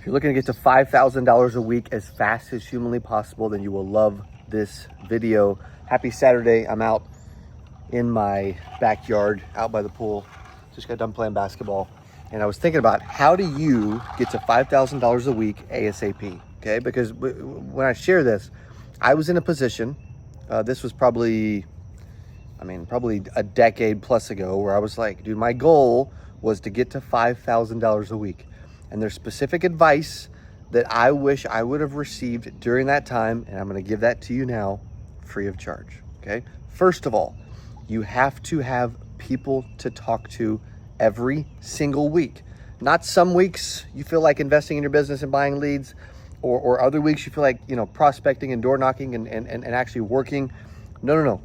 If you're looking to get to $5,000 a week as fast as humanly possible, then you will love this video. Happy Saturday. I'm out in my backyard, out by the pool. Just got done playing basketball. And I was thinking about, how do you get to $5,000 a week ASAP? Okay, because when I share this, I was in a position, this was probably a decade plus ago, where I was like, dude, my goal was to get to $5,000 a week. And there's specific advice that I wish I would have received during that time, and I'm going to give that to you now free of charge. Okay, first of all, you have to have people to talk to every single week. Not some weeks you feel like investing in your business and buying leads, or other weeks you feel like, prospecting and door knocking and actually working. No.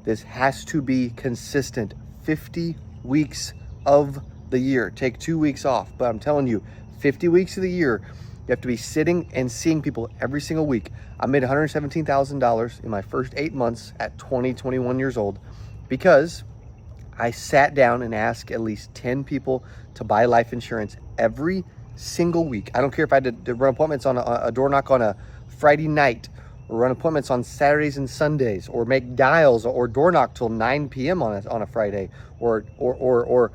This has to be consistent. 50 weeks of the year. Take 2 weeks off, but I'm telling you, 50 weeks of the year, you have to be sitting and seeing people every single week. I made $117,000 in my first 8 months at 21 years old, because I sat down and asked at least 10 people to buy life insurance every single week. I don't care if I had to run appointments on a door knock on a Friday night, or run appointments on Saturdays and Sundays, or make dials, or door knock till 9 p.m. on a Friday, or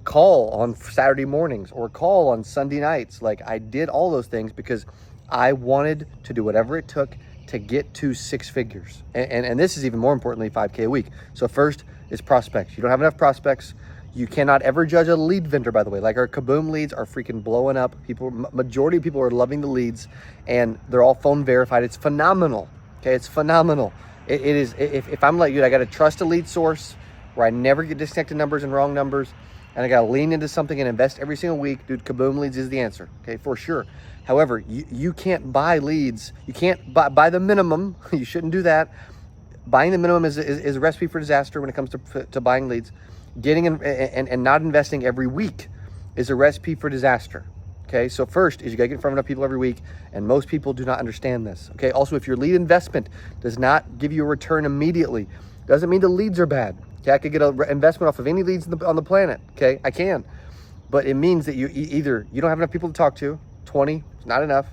call on Saturday mornings, or call on Sunday nights. Like, I did all those things because I wanted to do whatever it took to get to 6 figures. And this is even more importantly, 5K a week. So first is prospects. You don't have enough prospects. You cannot ever judge a lead vendor, by the way. Like, our Kaboom leads are freaking blowing up. Majority of people are loving the leads, and they're all phone verified. It's phenomenal. Okay, it's phenomenal. It is. If I'm like you, I got to trust a lead source where I never get disconnected numbers and wrong numbers, and I got to lean into something and invest every single week. Dude, Kaboom leads is the answer. Okay, for sure. However, you can't buy leads. You can't buy the minimum. You shouldn't do that. Buying the minimum is a recipe for disaster when it comes to buying leads. Getting in, and not investing every week is a recipe for disaster. Okay, so first is you gotta get in front of people every week, and most people do not understand this. Okay, also, if your lead investment does not give you a return immediately, doesn't mean the leads are bad. Okay, I could get an investment off of any leads on the planet. Okay, I can, but it means that you don't have enough people to talk to. 20 is not enough.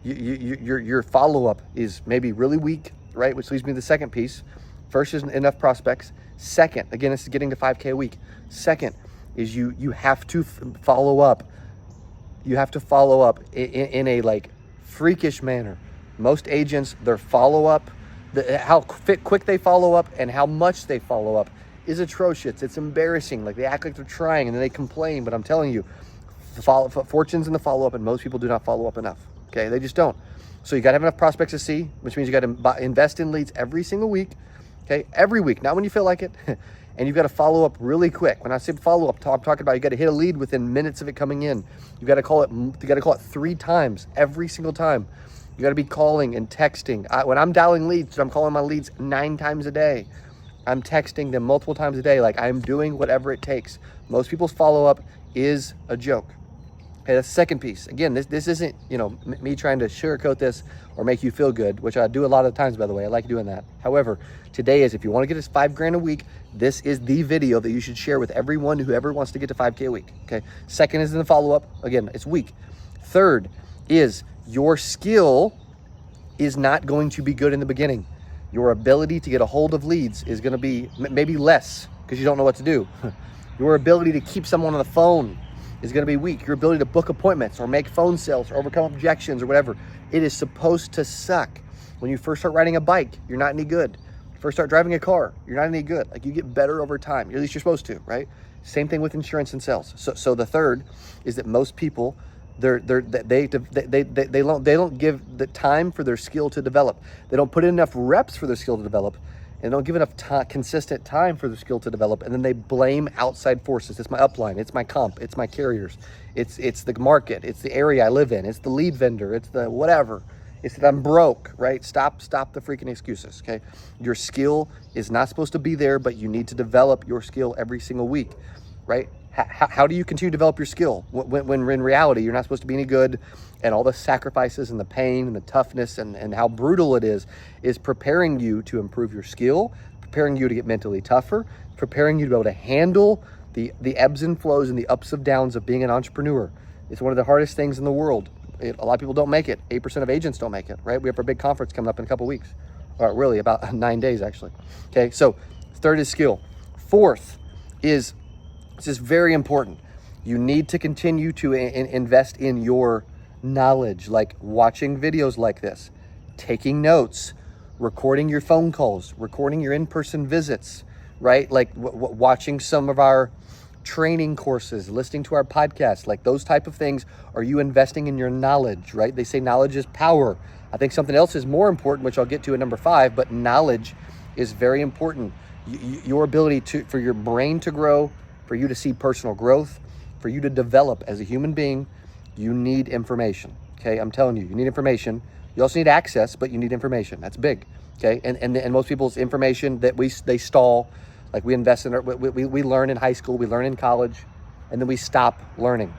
Your follow-up is maybe really weak, right? Which leads me to the second piece. First is enough prospects. Second, again, this is getting to 5K a week. Second is you have to follow up. You have to follow up in a like freakish manner. Most agents, their follow-up, how quick they follow up and how much they follow up is atrocious. It's embarrassing. Like, they act like they're trying and then they complain, but I'm telling you, fortune's in the follow-up, and most people do not follow up enough. Okay, they just don't. So you got to have enough prospects to see, which means you got to invest in leads every single week. Okay, every week, not when you feel like it. And you've got to follow up really quick. When I say follow up, I'm talking about you got to hit a lead within minutes of it coming in. You got to call it 3 times every single time. You got to be calling and texting. When I'm dialing leads, I'm calling my leads 9 times a day. I'm texting them multiple times a day. Like, I'm doing whatever it takes. Most people's follow up is a joke. Okay, that's the second piece. Again, this isn't, me trying to sugarcoat this or make you feel good, which I do a lot of times, by the way. I like doing that. However, today is, if you want to get us $5,000 a week, this is the video that you should share with everyone who ever wants to get to 5K a week. Okay. Second is in the follow-up. Again, it's weak. Third is, your skill is not going to be good in the beginning. Your ability to get a hold of leads is going to be maybe less because you don't know what to do. Your ability to keep someone on the phone is going to be weak. Your ability to book appointments or make phone sales or overcome objections or whatever, it is supposed to suck. When you first start riding a bike, you're not any good. First start driving a car, you're not any good. Like, you get better over time. At least you're supposed to, right? Same thing with insurance and sales. So the third is that most people, they don't give the time for their skill to develop. They don't put in enough reps for their skill to develop, and don't give enough consistent time for the skill to develop, and then they blame outside forces. It's my upline, it's my comp, it's my carriers, it's the market, it's the area I live in, it's the lead vendor, it's the whatever. It's that I'm broke, right? Stop the freaking excuses, okay? Your skill is not supposed to be there, but you need to develop your skill every single week, right? How do you continue to develop your skill when in reality you're not supposed to be any good, and all the sacrifices and the pain and the toughness and how brutal it is preparing you to improve your skill, preparing you to get mentally tougher, preparing you to be able to handle the ebbs and flows and the ups and downs of being an entrepreneur. It's one of the hardest things in the world. A lot of people don't make it. 8% of agents don't make it, right? We have our big conference coming up in a couple weeks, or really about 9 days actually. Okay, so third is skill. Fourth is, this is very important. You need to continue to invest in your knowledge, like watching videos like this, taking notes, recording your phone calls, recording your in-person visits, right? Like watching some of our training courses, listening to our podcasts, like those type of things. Are you investing in your knowledge, right? They say knowledge is power. I think something else is more important, which I'll get to at number 5, but knowledge is very important. Your ability for your brain to grow, for you to see personal growth, for you to develop as a human being, you need information, okay? I'm telling you, you need information. You also need access, but you need information. That's big, okay? And most people's information that they stall, like we invest in, we learn in high school, we learn in college, and then we stop learning.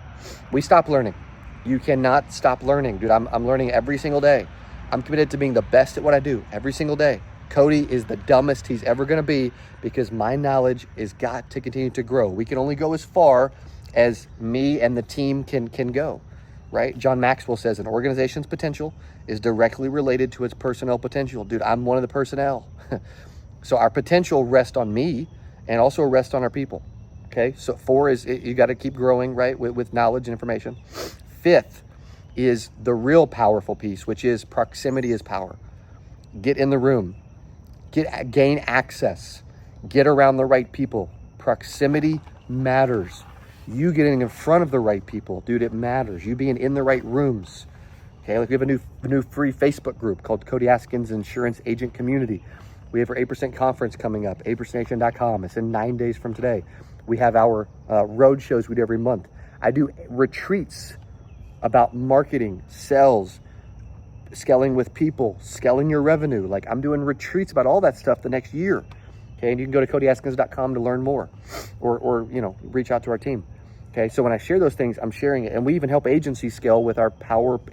We stop learning. You cannot stop learning, dude. I'm learning every single day. I'm committed to being the best at what I do every single day. Cody is the dumbest he's ever gonna be because my knowledge has got to continue to grow. We can only go as far as me and the team can go, right? John Maxwell says an organization's potential is directly related to its personnel potential. Dude, I'm one of the personnel. So our potential rests on me and also rests on our people, okay? So 4 is you gotta keep growing, right, with knowledge and information. 5th is the real powerful piece, which is proximity is power. Get in the room, gain access, get around the right people. Proximity matters. You getting in front of the right people, dude, it matters. You being in the right rooms. Okay, like we have a new free Facebook group called Cody Askins Insurance Agent Community. We have our 8% conference coming up, 8percentnation.com. It's in 9 days from today. We have our road shows we do every month. I do retreats about marketing, sales, scaling with people, scaling your revenue. Like I'm doing retreats about all that stuff the next year. Okay, and you can go to CodyAskins.com to learn more, or you know, reach out to our team. Okay, so when I share those things, I'm sharing it, and we even help agencies scale with our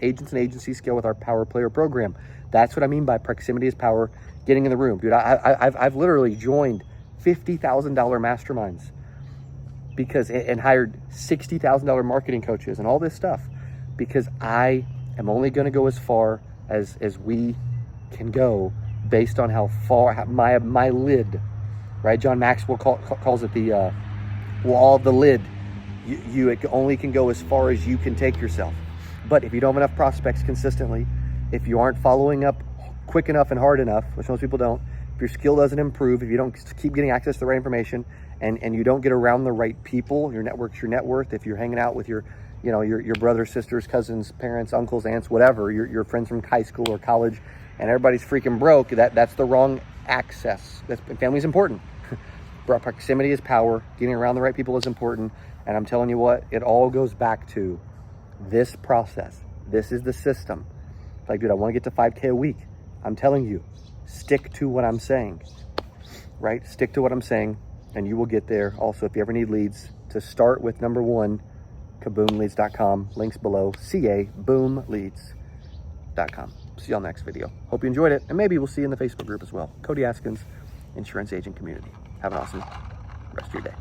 agents and agencies scale with our Power Player program. That's what I mean by proximity is power. Getting in the room, dude. I've literally joined $50,000 masterminds because and hired $60,000 marketing coaches and all this stuff because I am only going to go as far as we can go based on how far my lid, right? John Maxwell calls it the wall of the lid. You only can go as far as you can take yourself. But if you don't have enough prospects consistently, if you aren't following up quick enough and hard enough, which most people don't, if your skill doesn't improve, if you don't keep getting access to the right information, and you don't get around the right people, your network's your net worth. If you're hanging out with your brothers, sisters, cousins, parents, uncles, aunts, whatever, your friends from high school or college, and everybody's freaking broke, that's the wrong access. Family's important. Proximity is power. Getting around the right people is important. And I'm telling you what, it all goes back to this process. This is the system. Like, dude, I want to get to 5K a week. I'm telling you, stick to what I'm saying, right? Stick to what I'm saying, and you will get there. Also, if you ever need leads, to start with number 1, kaboomleads.com. Links below, boomleads.com. See y'all next video. Hope you enjoyed it, and maybe we'll see you in the Facebook group as well. Cody Askins, Insurance Agent Community. Have an awesome rest of your day.